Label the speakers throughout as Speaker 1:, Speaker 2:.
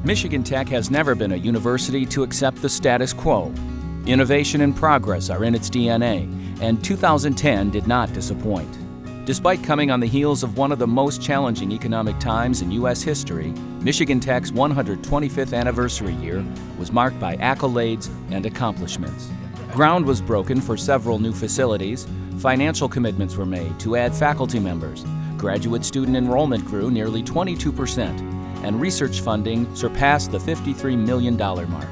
Speaker 1: Michigan Tech has never been a university to accept the status quo. Innovation and progress are in its DNA, and 2010 did not disappoint. Despite coming on the heels of one of the most challenging economic times in U.S. history, Michigan Tech's 125th anniversary year was marked by accolades and accomplishments. Ground was broken for several new facilities, financial commitments were made to add faculty members, graduate student enrollment grew nearly 22%, and research funding surpassed the $53 million mark.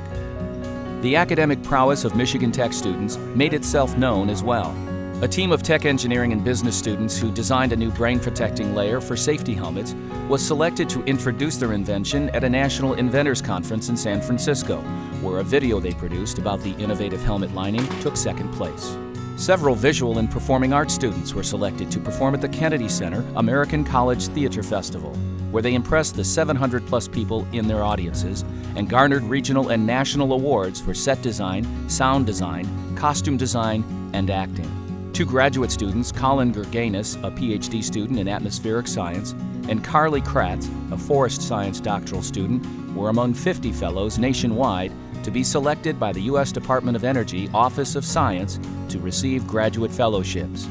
Speaker 1: The academic prowess of Michigan Tech students made itself known as well. A team of tech engineering and business students who designed a new brain-protecting layer for safety helmets was selected to introduce their invention at a National Inventors Conference in San Francisco, where a video they produced about the innovative helmet lining took second place. Several visual and performing arts students were selected to perform at the Kennedy Center American College Theater Festival, where they impressed the 700-plus people in their audiences and garnered regional and national awards for set design, sound design, costume design, and acting. Two graduate students, Colin Gerganis, a PhD student in atmospheric science, and Carly Kratz, a forest science doctoral student, were among 50 fellows nationwide to be selected by the U.S. Department of Energy Office of Science to receive graduate fellowships.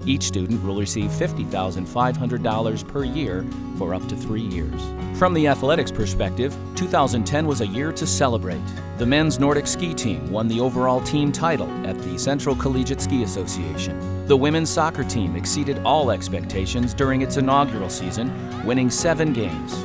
Speaker 1: Each student will receive $50,500 per year for up to 3 years. From the athletics perspective, 2010 was a year to celebrate. The men's Nordic ski team won the overall team title at the Central Collegiate Ski Association. The women's soccer team exceeded all expectations during its inaugural season, winning 7 games.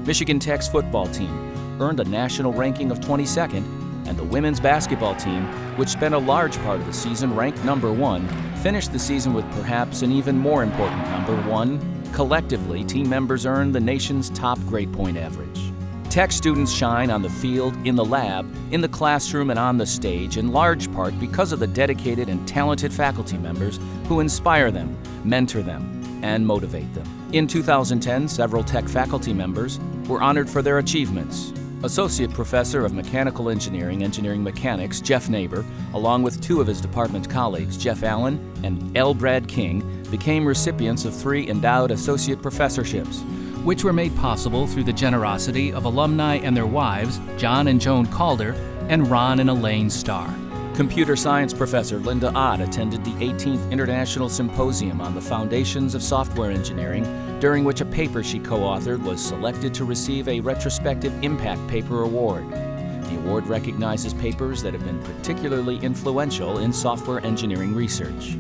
Speaker 1: Michigan Tech's football team earned a national ranking of 22nd, and the women's basketball team, which spent a large part of the season ranked number 1, finished the season with perhaps an even more important number 1. Collectively, team members earned the nation's top grade point average. Tech students shine on the field, in the lab, in the classroom, and on the stage, in large part because of the dedicated and talented faculty members who inspire them, mentor them, and motivate them. In 2010, several Tech faculty members were honored for their achievements. Associate Professor of Mechanical Engineering, Engineering Mechanics, Jeff Neighbor, along with 2 of his department colleagues, Jeff Allen and L. Brad King, became recipients of 3 endowed associate professorships, which were made possible through the generosity of alumni and their wives, John and Joan Calder, and Ron and Elaine Starr. Computer science professor Linda Ott attended the 18th International Symposium on the Foundations of Software Engineering, during which a paper she co-authored was selected to receive a Retrospective Impact Paper Award. The award recognizes papers that have been particularly influential in software engineering research.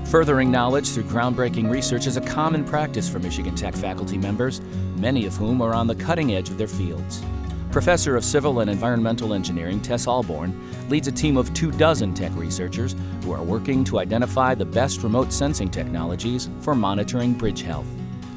Speaker 1: Furthering knowledge through groundbreaking research is a common practice for Michigan Tech faculty members, many of whom are on the cutting edge of their fields. Professor of Civil and Environmental Engineering Tess Alborn leads a team of 24 tech researchers who are working to identify the best remote sensing technologies for monitoring bridge health.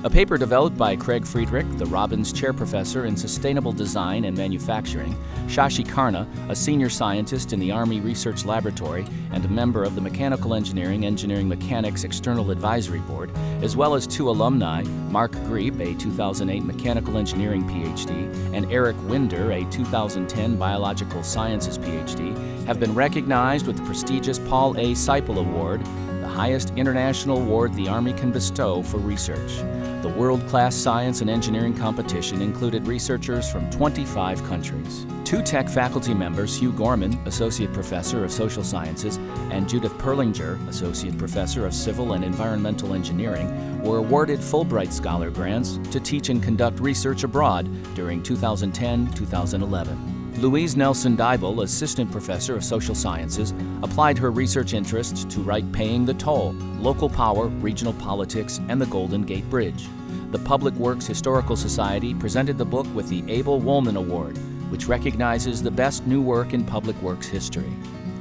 Speaker 1: A paper developed by Craig Friedrich, the Robbins Chair Professor in Sustainable Design and Manufacturing, Shashi Karna, a senior scientist in the Army Research Laboratory and a member of the Mechanical Engineering Mechanics External Advisory Board, as well as 2 alumni, Mark Griep, a 2008 Mechanical Engineering PhD, and Eric Winder, a 2010 Biological Sciences PhD, have been recognized with the prestigious Paul A. Siple Award, the highest international award the Army can bestow for research. The world-class science and engineering competition included researchers from 25 countries. 2 Tech faculty members, Hugh Gorman, Associate Professor of Social Sciences, and Judith Perlinger, Associate Professor of Civil and Environmental Engineering, were awarded Fulbright Scholar grants to teach and conduct research abroad during 2010-2011. Louise Nelson Dyble, Assistant Professor of Social Sciences, applied her research interests to write Paying the Toll, Local Power, Regional Politics, and the Golden Gate Bridge. The Public Works Historical Society presented the book with the Abel Woolman Award, which recognizes the best new work in public works history.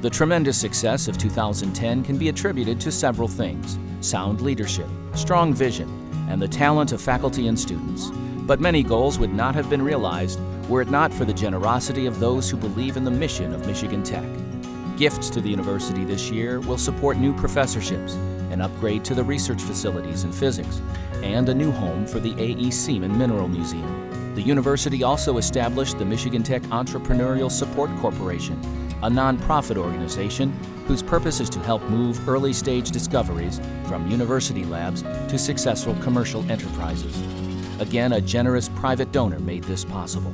Speaker 1: The tremendous success of 2010 can be attributed to several things: sound leadership, strong vision, and the talent of faculty and students. But many goals would not have been realized were it not for the generosity of those who believe in the mission of Michigan Tech. Gifts to the university this year will support new professorships, an upgrade to the research facilities in physics, and a new home for the A.E. Seaman Mineral Museum. The university also established the Michigan Tech Entrepreneurial Support Corporation, a nonprofit organization whose purpose is to help move early-stage discoveries from university labs to successful commercial enterprises. Again, a generous private donor made this possible.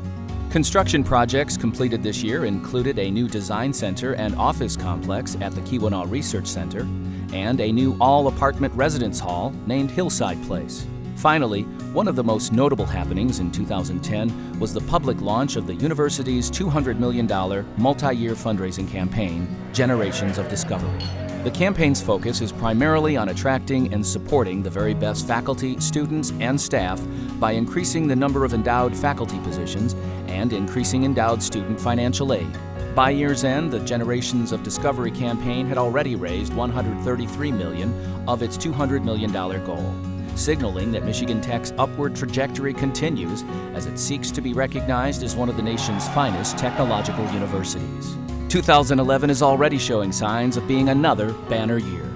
Speaker 1: Construction projects completed this year included a new design center and office complex at the Keweenaw Research Center and a new all-apartment residence hall named Hillside Place. Finally, one of the most notable happenings in 2010 was the public launch of the university's $200 million multi-year fundraising campaign, Generations of Discovery. The campaign's focus is primarily on attracting and supporting the very best faculty, students, and staff by increasing the number of endowed faculty positions and increasing endowed student financial aid. By year's end, the Generations of Discovery campaign had already raised $133 million of its $200 million goal, signaling that Michigan Tech's upward trajectory continues as it seeks to be recognized as one of the nation's finest technological universities. 2011 is already showing signs of being another banner year.